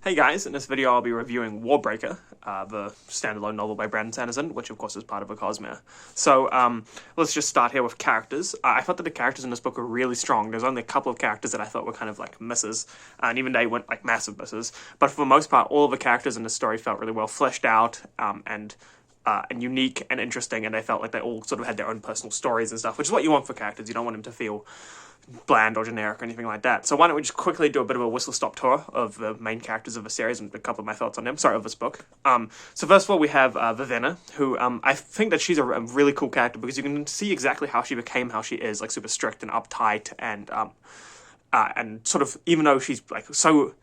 Hey guys, in this video I'll be reviewing Warbreaker, the standalone novel by Brandon Sanderson, which of course is part of a Cosmere. So let's just start here with characters. I thought that the characters in this book were really strong. There's only a couple of characters that I thought were kind of like misses, and even they weren't like massive misses. But for the most part, all of the characters in the story felt really well fleshed out, and unique and interesting, and they felt like they all sort of had their own personal stories and stuff, which is what you want for characters. You don't want them to feel bland or generic or anything like that. So why don't we just quickly do a bit of a whistle-stop tour of the main characters of the series and a couple of my thoughts on them. Sorry, of this book. So first of all, we have Vivenna, who I think that she's a really cool character because you can see exactly how she became how she is, like super strict and uptight and sort of, even though she's like so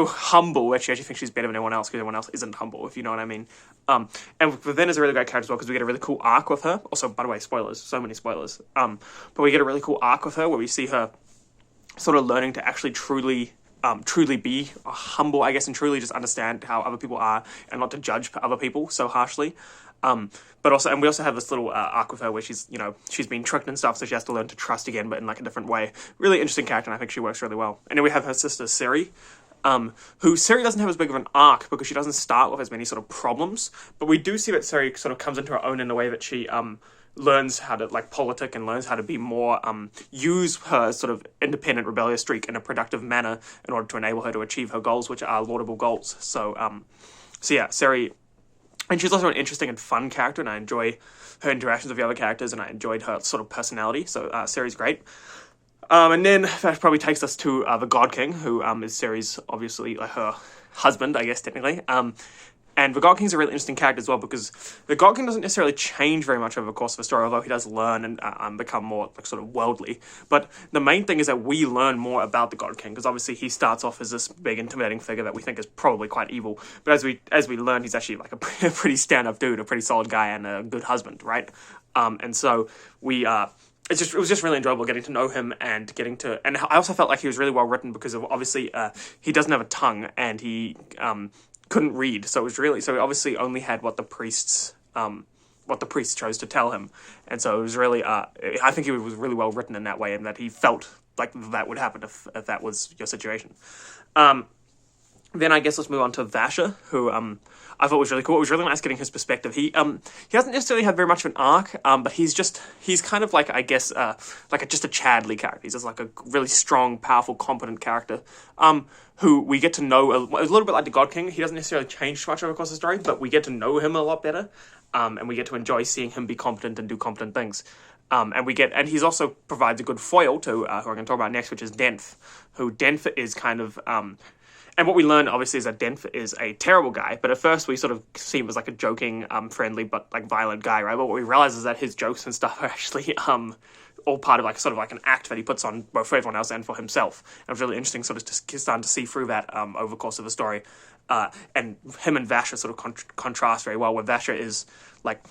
humble, that she actually thinks she's better than everyone else because everyone else isn't humble, if you know what I mean. And Vivenna's a really great character as well because we get a really cool arc with her. Also, by the way, spoilers, so many spoilers. But we get a really cool arc with her where we see her sort of learning to actually truly be humble, I guess, and truly just understand how other people are and not to judge other people so harshly. But also, and we also have this little arc with her where she's been tricked and stuff, so she has to learn to trust again, but in like a different way. Really interesting character, and I think she works really well. And then we have her sister, Ciri, who Ciri doesn't have as big of an arc because she doesn't start with as many sort of problems, but we do see that Ciri sort of comes into her own in the way that she learns how to like politic and learns how to be more use her sort of independent rebellious streak in a productive manner in order to enable her to achieve her goals, which are laudable goals. So yeah, Ciri, and she's also an interesting and fun character, and I enjoy her interactions with the other characters, and I enjoyed her sort of personality. So Ciri's great. And then that probably takes us to the God King, who is Ciri's, obviously, like her husband, I guess, technically. And the God King's a really interesting character as well, because the God King doesn't necessarily change very much over the course of the story, although he does learn and become more like sort of worldly. But the main thing is that we learn more about the God King, because obviously he starts off as this big, intimidating figure that we think is probably quite evil. But as we learn, he's actually like a pretty stand-up dude, a pretty solid guy, and a good husband, right? And so we it was just really enjoyable getting to know him and and I also felt like he was really well written because of obviously he doesn't have a tongue and he couldn't read, so he obviously only had what the priests chose to tell him, and so it was really I think he was really well written in that way, and that he felt like that would happen if that was your situation. Then I guess let's move on to Vashta, who I thought was really cool. It was really nice getting his perspective. He hasn't necessarily had very much of an arc, but he's kind of like, I guess, just a Chadley character. He's just like a really strong, powerful, competent character, who we get to know a little bit like the God King. He doesn't necessarily change too much over the course of the story, but we get to know him a lot better, and we get to enjoy seeing him be competent and do competent things. And he's also provides a good foil to who I'm going to talk about next, which is Denth, who Denth is kind of and what we learn, obviously, is that Denth is a terrible guy, but at first we sort of see him as like a joking, friendly, but like violent guy, right? But what we realize is that his jokes and stuff are actually all part of like sort of like an act that he puts on both for everyone else and for himself. And it was really interesting sort of starting to see through that over the course of the story. And him and Vashta sort of contrast very well, where Vashta is like,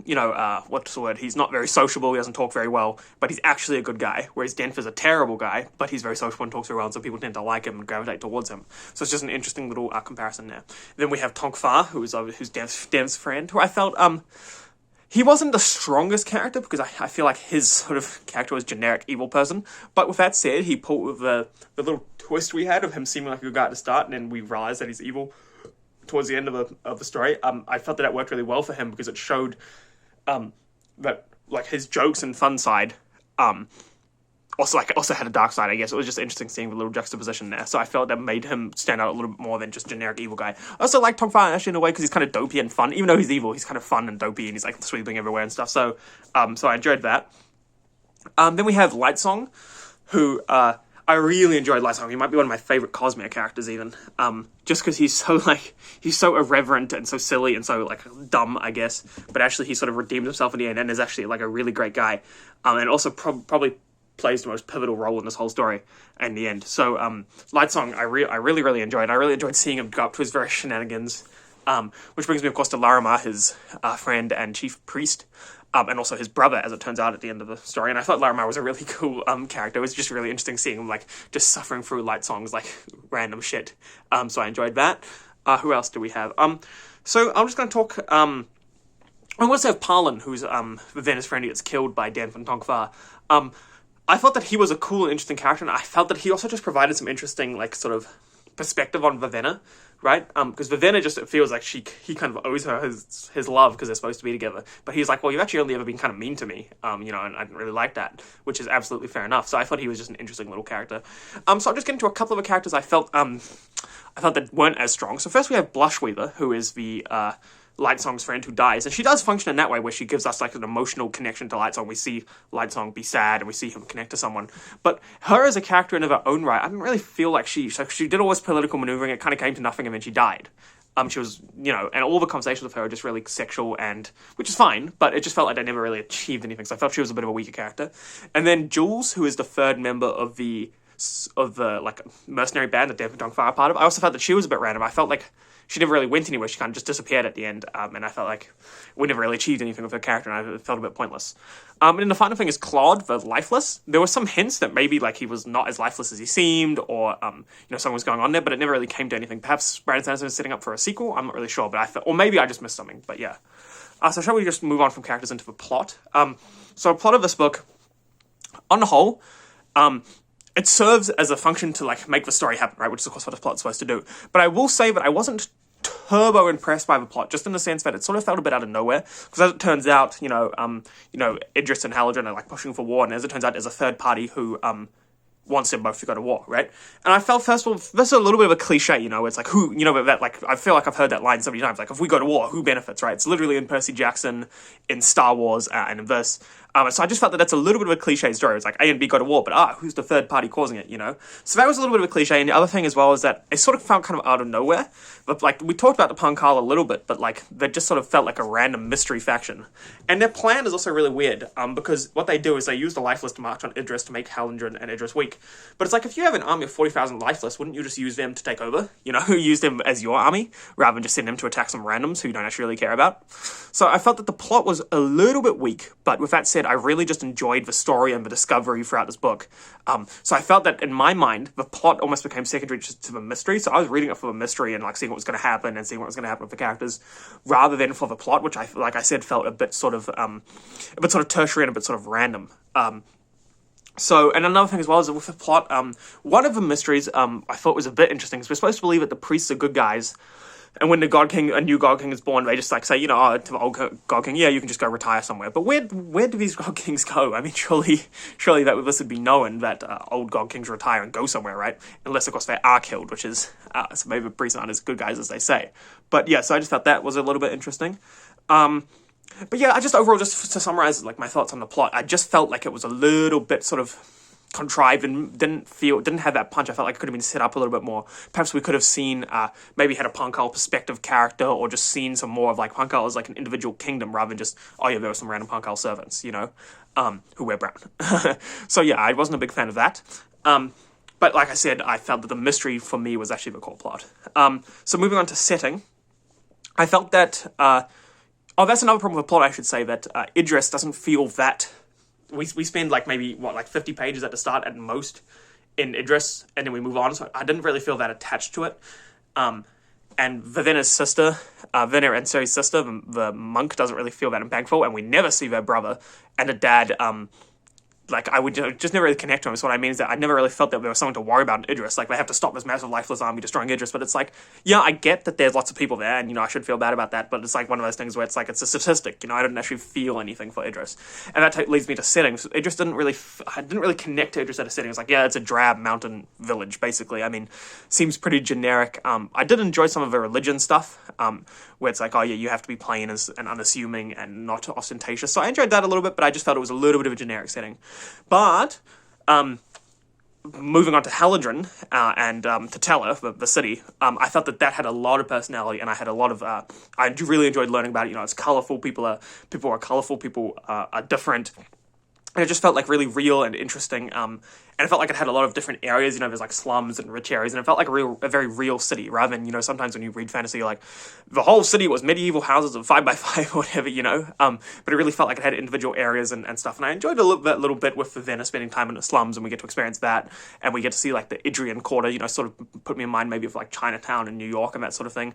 what's the word? He's not very sociable, he doesn't talk very well, but he's actually a good guy, whereas Denth is a terrible guy, but he's very sociable and talks very well, and so people tend to like him and gravitate towards him. So it's just an interesting little comparison there. Then we have Tonkfar, who's Denth's friend, who I felt, he wasn't the strongest character, because I feel like his sort of character was generic evil person, but with that said, he pulled with the little twist we had of him seeming like a good guy at the start, and then we realized that he's evil towards the end of the story. I felt that worked really well for him, because it showed that like his jokes and fun side also had a dark side, I guess. It was just interesting seeing the little juxtaposition there. So I felt that made him stand out a little bit more than just generic evil guy. I also like Tonkfar actually in a way because he's kind of dopey and fun. Even though he's evil, he's kind of fun and dopey, and he's like sweeping everywhere and stuff. So I enjoyed that. Then we have Lightsong, who I really enjoyed Lightsong. He might be one of my favorite Cosmere characters, even. Just because he's so irreverent and so silly and so like dumb, I guess. But actually, he sort of redeemed himself in the end and is actually like a really great guy. And also probably plays the most pivotal role in this whole story in the end. So Lightsong, I really enjoyed. I really enjoyed seeing him go up to his various shenanigans. Which brings me, of course, to Larimar, his friend and chief priest. And also his brother, as it turns out, at the end of the story. And I thought Larimar was a really cool character. It was just really interesting seeing him like just suffering through Lightsong's like random shit. So I enjoyed that. Who else do we have? So I'm just going to talk. I also have Parlin, who's Vivenna's friend who gets killed by Denth and Tonkfar. I thought that he was a cool and interesting character, and I felt that he also just provided some interesting like sort of perspective on Vivenna, right? Because Vivenna just, it feels like he kind of owes her his love because they're supposed to be together. But he's like, well, you've actually only ever been kind of mean to me, and I didn't really like that, which is absolutely fair enough. So I thought he was just an interesting little character. So I'll just get into a couple of the characters I felt that weren't as strong. So first we have Blushweaver, who is the Lightsong's friend who dies, and she does function in that way where she gives us like an emotional connection to Lightsong. We see Lightsong be sad and we see him connect to someone, but her as a character in her own right, I didn't really feel like she did all this political maneuvering. It kind of came to nothing and then she died. She was, and all the conversations with her are just really sexual, and which is fine, but it just felt like they never really achieved anything, so I felt she was a bit of a weaker character. And then Jules, who is the third member of the like mercenary band that David Dongfire are part of, I also felt that she was a bit random. I felt like she never really went anywhere. She kind of just disappeared at the end, and I felt like we never really achieved anything with her character, and I felt a bit pointless. And then the final thing is Claude, the Lifeless. There were some hints that maybe like he was not as lifeless as he seemed, or something was going on there, but it never really came to anything. Perhaps Brandon Sanderson is setting up for a sequel. I'm not really sure, but or maybe I just missed something. But yeah. So shall we just move on from characters into the plot? So the plot of this book, on the whole, it serves as a function to like make the story happen, right? Which is of course what the plot's supposed to do. But I will say that I wasn't turbo impressed by the plot, just in the sense that it sort of felt a bit out of nowhere. Because as it turns out, Idris and Haladrin are like pushing for war, and as it turns out, there's a third party who wants them both to go to war, right? And I felt, first of all, this is a little bit of a cliche, it's like, who, that, like, I feel like I've heard that line so many times, like, if we go to war, who benefits, right? It's literally in Percy Jackson, in Star Wars, and in this. So I just felt that that's a little bit of a cliche story. It's like A and B go to war, but who's the third party causing it, So that was a little bit of a cliche, and the other thing as well is that it sort of felt kind of out of nowhere. But, like, we talked about the Punkal a little bit, but, like, they just sort of felt like a random mystery faction. And their plan is also really weird, because what they do is they use the Lifeless to march on Idris to make Halandrin and Idris weak. But it's like, if you have an army of 40,000 Lifeless, wouldn't you just use them to take over? Use them as your army, rather than just send them to attack some randoms who you don't actually really care about? So I felt that the plot was a little bit weak, but with that said, I really just enjoyed the story and the discovery throughout this book. So I felt that in my mind, the plot almost became secondary to the mystery. So I was reading it for the mystery and like seeing what was going to happen and seeing what was going to happen with the characters, rather than for the plot, which I, like I said, felt a bit sort of tertiary and a bit sort of random. So, and another thing as well is that with the plot, one of the mysteries I thought was a bit interesting is we're supposed to believe that the priests are good guys. And when a new God King is born, they just like say, to the old God King, yeah, you can just go retire somewhere. But where do these God Kings go? I mean, surely this would be known that old God Kings retire and go somewhere, right? Unless, of course, they are killed, which is, so maybe the priests aren't as good guys as they say. But yeah, so I just felt that was a little bit interesting. But yeah, overall, just to summarize like my thoughts on the plot, I just felt like it was a little bit sort of contrived and didn't have that punch. I felt like it could have been set up a little bit more. Perhaps we could have seen, maybe had a Punkal perspective character, or just seen some more of like Punkal as like an individual kingdom rather than just, there were some random Punkal servants, who wear brown. So yeah, I wasn't a big fan of that. But like I said, I felt that the mystery for me was actually the core plot. So moving on to setting, I felt that, that's another problem with the plot, I should say, that Idris doesn't feel that. We spend like maybe 50 pages at the start at most in Idris, and then we move on. So I didn't really feel that attached to it. And Vivenna's sister, Vivenna and Ciri's sister, the monk, doesn't really feel that impactful, and we never see their brother and the dad. I would just never really connect to him. So what I mean is that I never really felt that there was someone to worry about in Idris. Like, they have to stop this massive lifeless army destroying Idris, but it's like, yeah, I get that there's lots of people there, and, I should feel bad about that, but it's like one of those things where it's like, it's a statistic, I didn't actually feel anything for Idris. And that leads me to settings. Idris I didn't really connect to Idris at a setting. It's like, yeah, it's a drab mountain village, basically. I mean, seems pretty generic. I did enjoy some of the religion stuff, where it's like, you have to be plain and unassuming and not ostentatious. So I enjoyed that a little bit, but I just felt it was a little bit of a generic setting. But, moving on to Haladrin, and to Tella, the city, I felt that had a lot of personality, and I had a lot of, I really enjoyed learning about it. It's colourful, people are colourful, people are different. And it just felt like really real and interesting, and it felt like it had a lot of different areas, there's like slums and rich areas, and it felt like a very real city, rather than, sometimes when you read fantasy, you're like, the whole city was medieval houses of 5x5 or whatever, but it really felt like it had individual areas and stuff, and I enjoyed that little bit with Vivenna spending time in the slums, and we get to experience that, and we get to see like the Idrian Quarter, sort of put me in mind maybe of like Chinatown in New York and that sort of thing.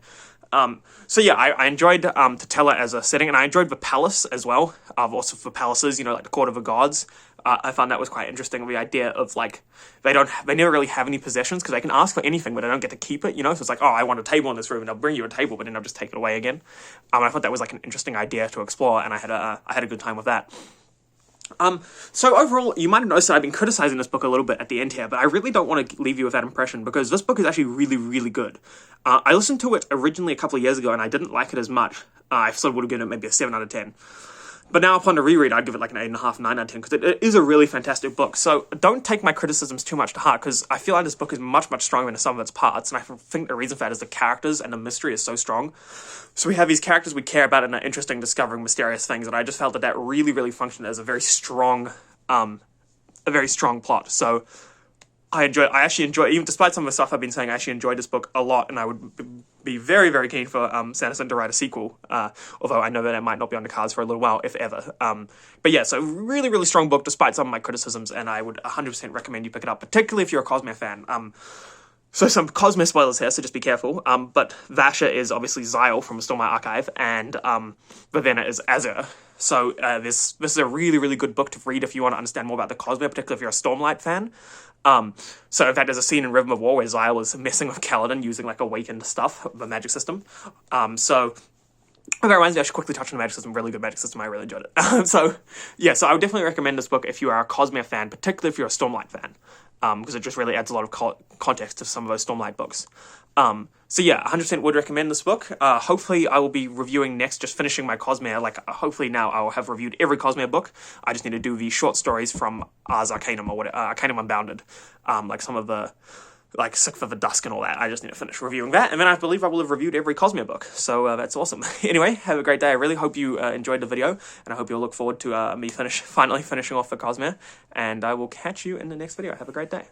So yeah, I enjoyed Tella as a setting, and I enjoyed the palace as well, also for palaces, like the Court of the Gods. I found that was quite interesting, the idea of it's like they never really have any possessions because they can ask for anything, but they don't get to keep it. So it's like, oh, I want a table in this room, and I'll bring you a table, but then I'll just take it away again. I thought that was like an interesting idea to explore, and I had a good time with that. So overall, you might have noticed that I've been criticizing this book a little bit at the end here, but I really don't want to leave you with that impression because this book is actually really, really good. I listened to it originally a couple of years ago and I didn't like it as much. I sort of would have given it maybe a 7 out of 10. But now upon the reread, I'd give it like an 8.5, 9 out of 10 because it is a really fantastic book. So don't take my criticisms too much to heart because I feel like this book is much, much stronger than some of its parts. And I think the reason for that is the characters and the mystery is so strong. So we have these characters we care about and are interesting, discovering mysterious things. And I just felt that really, really functioned as a very strong plot. So I actually enjoy, even despite some of the stuff I've been saying, I actually enjoyed this book a lot, and I would be very, very keen for Sanderson to write a sequel, although I know that it might not be on the cards for a little while, if ever. But yeah, so really, really strong book, despite some of my criticisms, and I would 100% recommend you pick it up, particularly if you're a Cosmere fan. So some Cosmere spoilers here, so just be careful. But Vashta is obviously Xyle from the Stormlight Archive, and Vivenna is Azure. So this is a really, really good book to read if you want to understand more about the Cosmere, particularly if you're a Stormlight fan. So in fact, there's a scene in Rhythm of War where Xyle is messing with Kaladin using like awakened stuff, the magic system. So that reminds me, I should quickly touch on the magic system. Really good magic system. I really enjoyed it. So I would definitely recommend this book if you are a Cosmere fan, particularly if you're a Stormlight fan, because it just really adds a lot of context to some of those Stormlight books. 100% would recommend this book. Hopefully I will be reviewing next, just finishing my Cosmere. Hopefully now I will have reviewed every Cosmere book. I just need to do the short stories from Ars Arcanum or whatever, Arcanum Unbounded. Some of the, Sixth of the Dusk and all that. I just need to finish reviewing that, and then I believe I will have reviewed every Cosmere book. So that's awesome. Anyway, have a great day. I really hope you enjoyed the video, and I hope you'll look forward to me finally finishing off the Cosmere, and I will catch you in the next video. Have a great day.